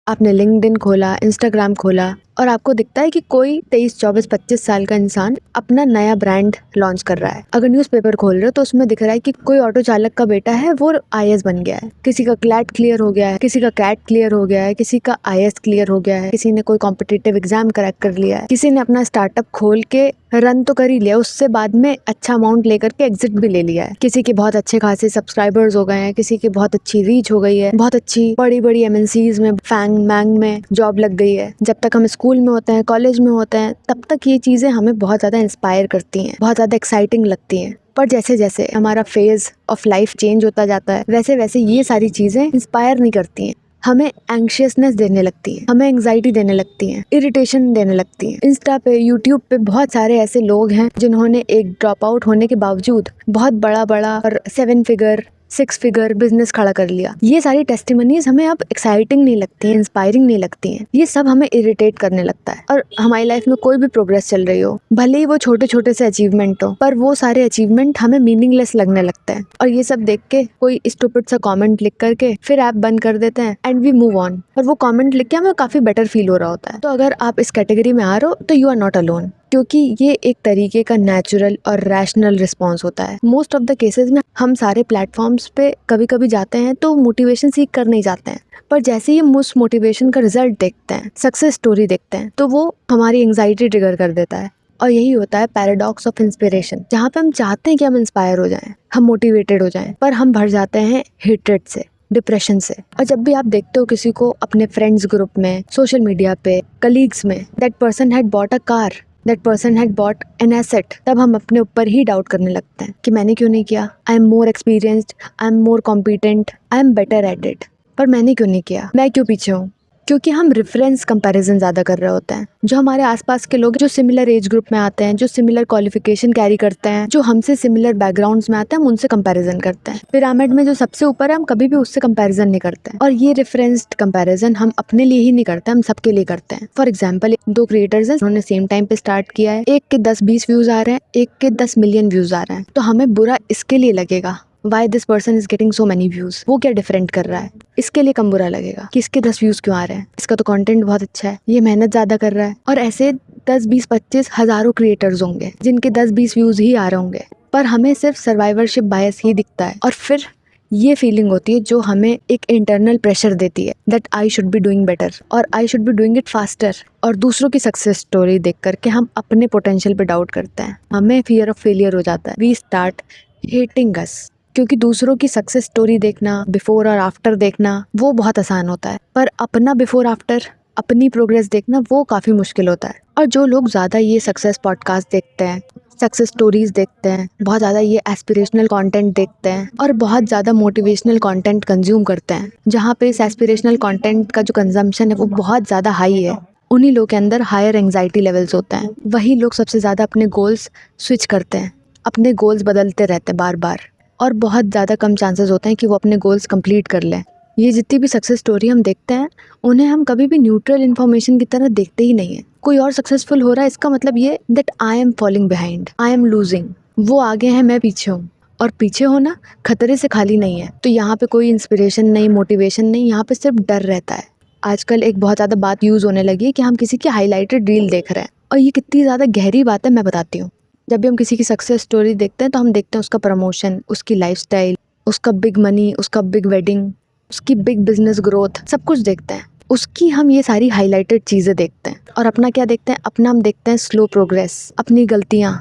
आपने लिंक्डइन खोला, इंस्टाग्राम खोला और आपको दिखता है कि कोई 23, 24, 25 साल का इंसान अपना नया ब्रांड लॉन्च कर रहा है। अगर न्यूज़पेपर खोल रहे हो तो उसमें दिख रहा है कि कोई ऑटो चालक का बेटा है, वो आईएएस बन गया है, किसी का क्लैट क्लियर हो गया है, किसी का कैट क्लियर हो गया है, किसी का आईएएस क्लियर हो गया है, किसी ने कोई कॉम्पिटिटिव एग्जाम क्रैक कर लिया है, किसी ने अपना स्टार्टअप खोल के रन तो कर ही लिया, उससे बाद में अच्छा अमाउंट लेकर के एग्जिट भी ले लिया है, किसी के बहुत अच्छे खासे सब्सक्राइबर्स हो गए हैं, किसी की बहुत अच्छी रीच हो गई है, बहुत अच्छी बड़ी बड़ी एमएनसीज में फैंग मैंग में जॉब लग गई है। जब तक हम स्कूल में होते हैं, कॉलेज में होते हैं, तब तक ये चीजें हमें बहुत ज्यादा इंस्पायर करती हैं, बहुत ज्यादा एक्साइटिंग लगती हैं। पर जैसे जैसे हमारा फेज ऑफ लाइफ चेंज होता जाता है, वैसे वैसे ये सारी चीजें इंस्पायर नहीं करती हैं, हमें एंग्शियसनेस देने लगती है, हमें एंग्जाइटी देने लगती है, इरिटेशन देने लगती है। इंस्टा पे, यूट्यूब पे बहुत सारे ऐसे लोग हैं जिन्होंने एक ड्रॉप आउट होने के बावजूद बहुत बड़ा बड़ा और 7 फिगर 6 फिगर बिजनेस खड़ा कर लिया। ये सारी टेस्टिमनीज हमें अब एक्साइटिंग नहीं लगती हैं, इंस्पायरिंग नहीं लगती हैं, ये सब हमें इरिटेट करने लगता है। और हमारी लाइफ में कोई भी प्रोग्रेस चल रही हो, भले ही वो छोटे छोटे से अचीवमेंट हो, पर वो सारे अचीवमेंट हमें मीनिंगलेस लगने लगते हैं। और ये सब देख के कोई स्टूपिड सा कमेंट लिख करके फिर ऐप बंद कर देते हैं एंड वी मूव ऑन। और वो कमेंट लिख के हमें काफी बेटर फील हो रहा होता है। तो अगर आप इस कैटेगरी में आ रहे हो तो यू आर नॉट अलोन, क्योंकि ये एक तरीके का नेचुरल और रैशनल रिस्पॉन्स होता है। मोस्ट ऑफ द केसेस में हम सारे प्लेटफॉर्म्स पे कभी कभी जाते हैं तो मोटिवेशन सीख कर नहीं जाते हैं, पर जैसे ही हम उस मोटिवेशन का रिजल्ट देखते हैं, सक्सेस स्टोरी देखते हैं, तो वो हमारी एंग्जाइटी ट्रिगर कर देता है। और यही होता है पैराडॉक्स ऑफ इंस्पिरेशन, जहाँ पे हम चाहते हैं कि हम इंस्पायर हो जाएं, हम मोटिवेटेड हो जाएं, पर हम भर जाते हैं हेट्रेड से, डिप्रेशन से। और जब भी आप देखते हो किसी को अपने फ्रेंड्स ग्रुप में, सोशल मीडिया पे, कलीग्स में, that person had bought a car, that person had bought an asset, तब हम अपने ऊपर ही डाउट करने लगते हैं कि मैंने क्यों नहीं किया, I am more experienced, I am more competent, I am better at it, पर मैंने क्यों नहीं किया, मैं क्यों पीछे हूँ। क्योंकि हम रेफरेंस कंपैरिजन ज़्यादा कर रहे होते हैं। जो हमारे आसपास के लोग जो सिमिलर एज ग्रुप में आते हैं, जो सिमिलर क्वालिफिकेशन कैरी करते हैं, जो हमसे सिमिलर बैकग्राउंड्स में आते हैं, हम उनसे कंपैरिजन करते हैं। पिरामिड में जो सबसे ऊपर है, हम कभी भी उससे कंपैरिजन नहीं करते हैं। और ये रेफरेंस्ड कंपैरिजन हम अपने लिए ही नहीं करते, हम सबके लिए करते हैं। फॉर एग्जाम्पल, 2 क्रिएटर्स हैं, उन्होंने सेम टाइम पे स्टार्ट किया है, एक के 10-20 व्यूज आ रहे हैं, एक के 10 मिलियन व्यूज आ रहे हैं, तो हमें बुरा इसके लिए लगेगा Why this person is getting so many views, वो क्या डिफरेंट कर रहा है, इसके लिए कम बुरा लगेगा कि इसके 10 व्यूज क्यों आ रहे हैं, इसका तो कंटेंट बहुत अच्छा है, ये मेहनत ज्यादा कर रहा है। और ऐसे 10, 20, 25 हजारों क्रिएटर्स होंगे जिनके 10, 20 व्यूज ही आ रहे होंगे, पर हमें सिर्फ सर्वाइवरशिप बायस ही दिखता है। और फिर ये फीलिंग होती है जो हमें एक इंटरनल प्रेशर देती है, that I should be doing better और I should be doing it faster. और दूसरों की सक्सेस स्टोरी देख करके हम अपने पोटेंशियल पे डाउट करते हैं, हमें फियर ऑफ फेलियर हो जाता है, वी स्टार्ट हेटिंग अस। क्योंकि दूसरों की सक्सेस स्टोरी देखना, बिफोर और आफ्टर देखना, वो बहुत आसान होता है, पर अपना बिफोर आफ्टर, अपनी प्रोग्रेस देखना, वो काफ़ी मुश्किल होता है। और जो लोग ज़्यादा ये सक्सेस पॉडकास्ट देखते हैं, सक्सेस स्टोरीज देखते हैं, बहुत ज़्यादा ये एस्पिरेशनल कंटेंट देखते हैं और बहुत ज़्यादा मोटिवेशनल कंटेंट कंज्यूम करते हैं, जहाँ पे इस एस्पिरेशनल कंटेंट का जो कंजम्पशन है वो बहुत ज़्यादा हाई है, उन्हीं लोग के अंदर हायर एंग्जाइटी लेवल्स होते हैं। वही लोग सबसे ज़्यादा अपने गोल्स स्विच करते हैं, अपने गोल्स बदलते रहते हैं बार बार, और बहुत ज़्यादा कम चांसेस होते हैं कि वो अपने गोल्स कंप्लीट कर लें। ये जितनी भी सक्सेस स्टोरी हम देखते हैं, उन्हें हम कभी भी न्यूट्रल इन्फॉर्मेशन की तरह देखते ही नहीं है। कोई और सक्सेसफुल हो रहा है, इसका मतलब ये that I am falling behind, I am losing, वो आगे हैं, मैं पीछे हूँ। और पीछे होना खतरे से खाली नहीं है। तो यहाँ पे कोई इंस्पिरेशन नहीं, मोटिवेशन नहीं, यहाँ पे सिर्फ डर रहता है। आजकल एक बहुत ज़्यादा बात यूज़ होने लगी है कि हम किसी की हाईलाइटेड रील देख रहे हैं, और ये कितनी ज़्यादा गहरी बात है मैं बताती हूँ। जब भी हम किसी की सक्सेस स्टोरी देखते हैं तो हम देखते हैं उसका प्रमोशन, उसकी लाइफस्टाइल, उसका बिग मनी, उसका बिग वेडिंग, उसकी बिग बिजनेस ग्रोथ, सब कुछ देखते हैं। उसकी हम ये सारी हाईलाइटेड चीज़ें देखते हैं, और अपना क्या देखते हैं, अपना हम देखते हैं स्लो प्रोग्रेस, अपनी गलतियाँ,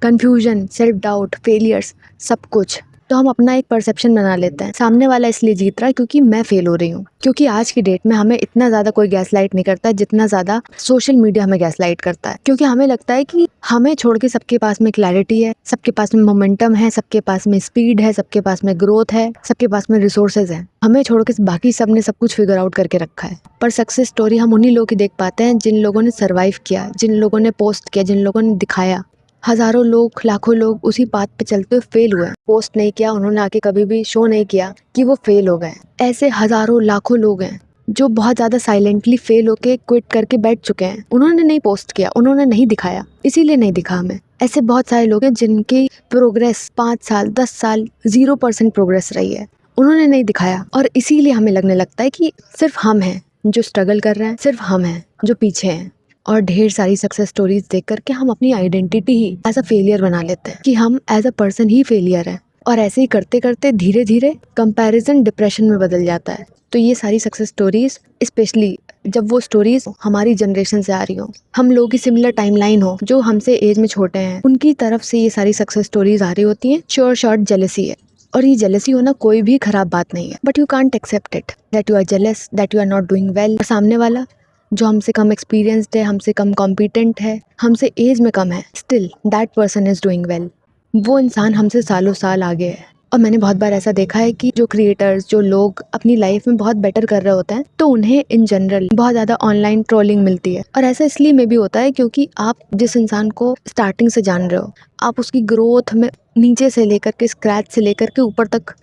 कन्फ्यूजन, सेल्फ डाउट, फेलियर्स, सब कुछ। तो हम अपना एक परसेप्शन बना लेते हैं, सामने वाला इसलिए जीत रहा है क्योंकि मैं फेल हो रही हूँ। क्योंकि आज की डेट में हमें इतना ज़्यादा कोई गैसलाइट नहीं करता जितना ज़्यादा सोशल मीडिया हमें गैसलाइट करता है। क्योंकि हमें लगता है कि हमें छोड़ के सबके पास में क्लैरिटी है, सबके पास में मोमेंटम है, सबके पास में स्पीड है, सबके पास में ग्रोथ है, सबके पास में रिसोर्सेज है। हमें छोड़ के बाकी सब ने सब कुछ फिगर आउट करके रखा है। पर सक्सेस स्टोरी हम उन्हीं लोगों की देख पाते हैं जिन लोगों ने सर्वाइव किया, जिन लोगों ने पोस्ट किया, जिन लोगों ने दिखाया। हजारों लोग, लाखों लोग उसी बात पे चलते हुए फेल हुए, पोस्ट नहीं किया, उन्होंने आके कभी भी शो नहीं किया कि वो फेल हो गए। ऐसे हजारों लाखों लोग हैं जो बहुत ज़्यादा साइलेंटली फेल होके क्विट करके बैठ चुके हैं। उन्होंने नहीं पोस्ट किया, उन्होंने नहीं दिखाया, इसीलिए नहीं दिखा हमें। ऐसे बहुत सारे लोग हैं जिनकी प्रोग्रेस 5 साल 10 साल 0% प्रोग्रेस रही है, उन्होंने नहीं दिखाया, और इसीलिए हमें लगने लगता है कि सिर्फ हम हैं जो स्ट्रगल कर रहे हैं सिर्फ हम हैं जो पीछे हैं। और ढेर सारी सक्सेस स्टोरीज देख करके हम अपनी आइडेंटिटी ही एज अ फेलियर बना लेते हैं कि हम एज अ पर्सन ही फेलियर हैं। और ऐसे ही करते करते धीरे धीरे कंपैरिजन डिप्रेशन में बदल जाता है। तो ये सारी सक्सेस स्टोरीज, स्पेशली जब वो स्टोरीज हमारी जनरेशन से आ रही हो, हम लोगों की सिमिलर टाइमलाइन हो, जो हमसे एज में छोटे हैं, उनकी तरफ से ये सारी सक्सेस स्टोरीज आ रही होती हैं, श्योर शॉर्ट जेलसी है। और ये जेलसी होना कोई भी खराब बात नहीं है, but you can't accept it that you are jealous, that you are not doing well. सामने वाला जो हमसे कम एक्सपीरियंस्ड है, हमसे कम कॉम्पिटेंट है, हमसे एज में कम है, still that person is doing well. वो इंसान हमसे सालों साल आगे है। और मैंने बहुत बार ऐसा देखा है कि जो क्रिएटर्स, जो लोग अपनी लाइफ में बहुत बेटर कर रहे होते हैं, तो उन्हें इन जनरल बहुत ज़्यादा ऑनलाइन ट्रोलिंग मिलती है। और ऐसा इसलिए में भी होता है क्योंकि आप जिस इंसान को स्टार्टिंग से जान रहे हो, आप उसकी ग्रोथ में नीचे से लेकर के, स्क्रैच से लेकर के ऊपर तक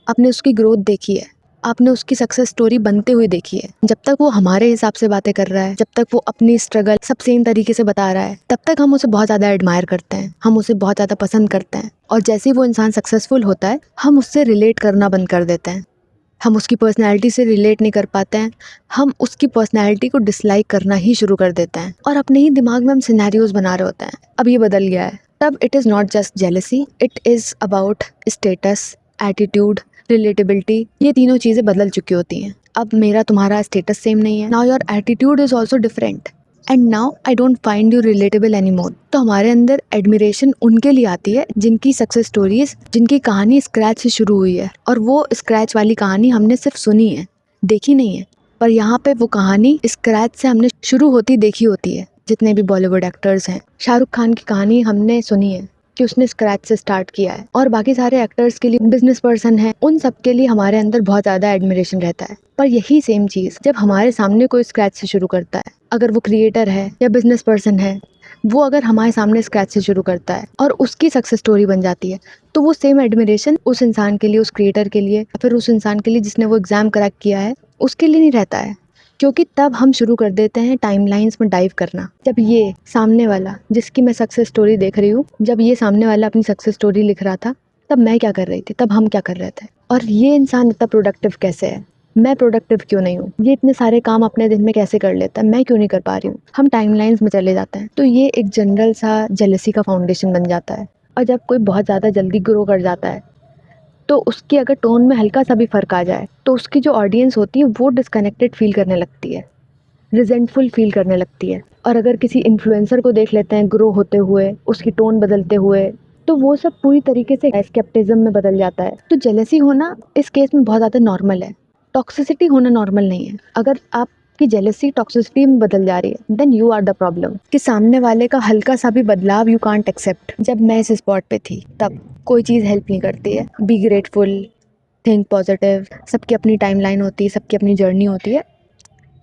आपने उसकी ग्रोथ देखी है, आपने उसकी सक्सेस स्टोरी बनते हुए देखी है। जब तक वो हमारे हिसाब से बातें कर रहा है, जब तक वो अपनी स्ट्रगल सब सेम तरीके से बता रहा है, तब तक हम उसे बहुत ज़्यादा एडमायर करते हैं, हम उसे बहुत ज़्यादा पसंद करते हैं। और जैसे ही वो इंसान सक्सेसफुल होता है, हम उससे रिलेट करना बंद कर देते हैं। हम उसकी पर्सनैलिटी से रिलेट नहीं कर पाते हैं, हम उसकी पर्सनैलिटी को डिसलाइक करना ही शुरू कर देते हैं। और अपने ही दिमाग में हम सिनेरियोज बना रहे होते हैं। अब ये बदल गया है। तब it is not just jealousy, it is about status, attitude, relatability. ये तीनों चीज़ें बदल चुकी होती हैं। अब मेरा तुम्हारा स्टेटस सेम नहीं है, now your attitude is also different, and now I don't find you relatable any more. तो हमारे अंदर एडमिरेशन उनके लिए आती है जिनकी सक्सेस स्टोरीज, जिनकी कहानी स्क्रैच से शुरू हुई है। और वो स्क्रैच वाली कहानी हमने सिर्फ सुनी है, देखी नहीं है। पर यहाँ पे वो कहानी स्क्रैच से हमने शुरू होती देखी होती है। जितने भी बॉलीवुड एक्टर्स हैं, शाहरुख खान की कहानी हमने सुनी है कि उसने स्क्रैच से स्टार्ट किया है। और बाकी सारे एक्टर्स के लिए, बिजनेस पर्सन हैं, उन सब के लिए हमारे अंदर बहुत ज़्यादा एडमिरेशन रहता है। पर यही सेम चीज़ जब हमारे सामने कोई स्क्रैच से शुरू करता है, अगर वो क्रिएटर है या बिजनेस पर्सन है, वो अगर हमारे सामने स्क्रैच से शुरू करता है और उसकी सक्सेस स्टोरी बन जाती है, तो वो सेम एडमिरेशन उस इंसान के लिए, उस क्रिएटर के लिए, या फिर उस इंसान के लिए जिसने वो एग्ज़ाम क्रैक किया है, उसके लिए नहीं रहता है। क्योंकि तब हम शुरू कर देते हैं टाइमलाइंस में डाइव करना। जब ये सामने वाला, जिसकी मैं सक्सेस स्टोरी देख रही हूँ, जब ये सामने वाला अपनी सक्सेस स्टोरी लिख रहा था, तब मैं क्या कर रही थी, तब हम क्या कर रहे थे, और ये इंसान इतना प्रोडक्टिव कैसे है, मैं प्रोडक्टिव क्यों नहीं हूँ, ये इतने सारे काम अपने दिन में कैसे कर लेता है, मैं क्यों नहीं कर पा रही हूँ। हम टाइमलाइंस में चले जाते हैं। तो ये एक जनरल सा जेलसी का फाउंडेशन बन जाता है। और जब कोई बहुत ज़्यादा जल्दी ग्रो कर जाता है, तो उसकी अगर टोन में हल्का सा भी फ़र्क आ जाए, तो उसकी जो ऑडियंस होती है वो डिस्कनेक्टेड फील करने लगती है, रिजेंटफुल फील करने लगती है। और अगर किसी इन्फ्लुएंसर को देख लेते हैं ग्रो होते हुए, उसकी टोन बदलते हुए, तो वो सब पूरी तरीके से स्केप्टिज्म में बदल जाता है। तो जेलसी होना इस केस में बहुत ज़्यादा नॉर्मल है, टॉक्सिसिटी होना नॉर्मल नहीं है। अगर आपकी जेलसी टॉक्सिसिटी में बदल जा रही है, then you are the problem. कि सामने वाले का हल्का सा भी बदलाव यू कांट एक्सेप्ट। जब मैं इस स्पॉट पे थी, तब कोई चीज़ हेल्प नहीं करती है। Be grateful, think positive. सबकी अपनी टाइमलाइन होती है, सबकी अपनी जर्नी होती है।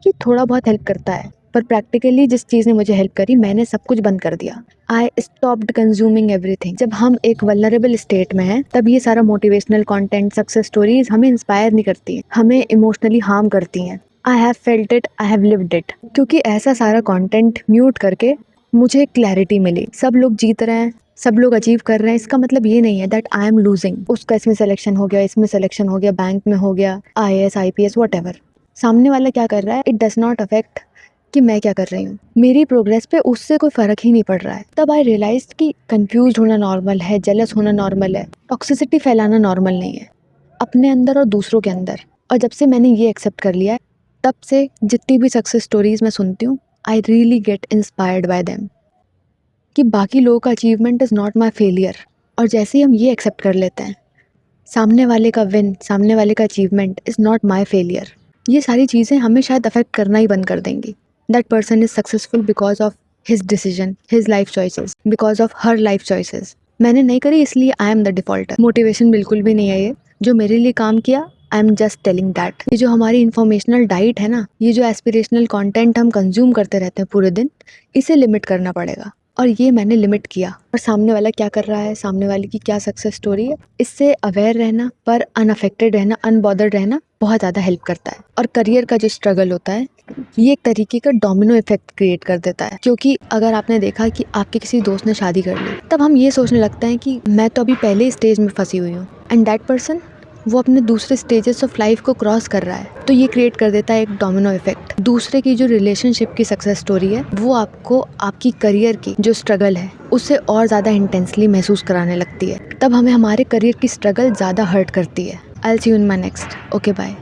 ये थोड़ा बहुत हेल्प करता है, पर प्रैक्टिकली जिस चीज़ ने मुझे हेल्प करी, मैंने सब कुछ बंद कर दिया। I stopped consuming everything. जब हम एक वल्नरेबल स्टेट में हैं, तब ये सारा मोटिवेशनल कंटेंट, सक्सेस स्टोरीज हमें इंस्पायर नहीं करती हैं, हमें इमोशनली हार्म करती हैं। I have felt it, I have lived it. क्योंकि ऐसा सारा कंटेंट म्यूट करके मुझे क्लैरिटी मिली। सब लोग जीत रहे हैं, सब लोग अचीव कर रहे हैं, इसका मतलब ये नहीं है दैट आई एम लूजिंग। उसका इसमें सिलेक्शन हो गया, इसमें सिलेक्शन हो गया, बैंक में हो गया, IAS IPS व्हाटएवर। सामने वाला क्या कर रहा है, इट डज नॉट अफेक्ट कि मैं क्या कर रही हूँ। मेरी प्रोग्रेस पे उससे कोई फ़र्क ही नहीं पड़ रहा है। तब आई रियलाइज कि कंफ्यूज होना नॉर्मल है, जेलस होना नॉर्मल है, टॉक्सिसिटी फैलाना नॉर्मल नहीं है, अपने अंदर और दूसरों के अंदर। और जब से मैंने ये एक्सेप्ट कर लिया है, तब से जितनी भी सक्सेस स्टोरीज मैं सुनती हूँ, I really get inspired by them, कि बाकी लोगों का achievement is not my failure. और जैसे ही हम ये एक्सेप्ट कर लेते हैं, सामने वाले का विन, सामने वाले का achievement is not my failure, ये सारी चीज़ें हमें शायद अफेक्ट करना ही बंद कर देंगी। That person is successful because of his decision, his life choices, because of her life choices. मैंने नहीं करी इसलिए I am the defaulter. Motivation बिल्कुल भी नहीं है ये। जो मेरे लिए काम किया, I am just telling that. ये जो हमारी इन्फॉर्मेशनल डाइट है ना, ये जो एस्पिरेशनल कॉन्टेंट हम कंज्यूम करते रहते हैं पूरे दिन, इसे लिमिट करना पड़ेगा। और ये मैंने लिमिट किया। और सामने वाला क्या कर रहा है, सामने वाले की क्या सक्सेस स्टोरी है, इससे अवेयर रहना, पर अनअफेक्टेड रहना, अनबॉदर्ड रहना बहुत ज़्यादा हेल्प करता है। और करियर का जो स्ट्रगल होता है, ये एक तरीके का डोमिनो इफेक्ट क्रिएट कर देता है। क्योंकि अगर आपने देखा कि आपके किसी दोस्त ने शादी कर ली, तब हम ये सोचने लगते हैं कि मैं तो अभी पहले ही स्टेज में फंसी हुई हूँ, एंड दैट पर्सन वो अपने दूसरे स्टेजेस ऑफ लाइफ को क्रॉस कर रहा है, तो ये क्रिएट कर देता है एक डोमिनो इफेक्ट। दूसरे की जो रिलेशनशिप की सक्सेस स्टोरी है वो आपको आपकी करियर की जो स्ट्रगल है उससे और ज़्यादा इंटेंसली महसूस कराने लगती है। तब हमें हमारे करियर की स्ट्रगल ज़्यादा हर्ट करती है। I will see you in my next. Okay bye.